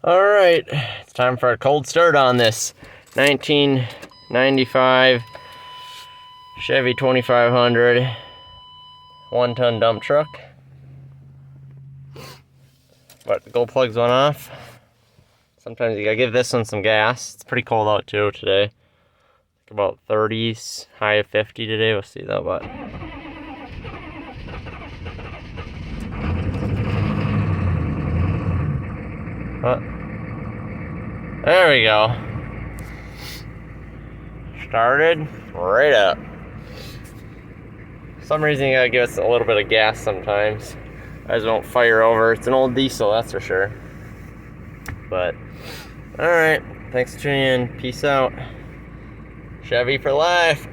All right, it's time for a cold start on this 1995 Chevy 2500 1-ton dump truck. But the glow plugs went off. Sometimes you gotta give this one some gas. It's pretty cold out too today. Like about 30s, high of 50 today. We'll see though, but there we go. Started right up. For some reason you gotta give us a little bit of gas sometimes. Guys won't fire over. It's an old diesel, that's for sure. But alright, thanks for tuning in. Peace out. Chevy for life.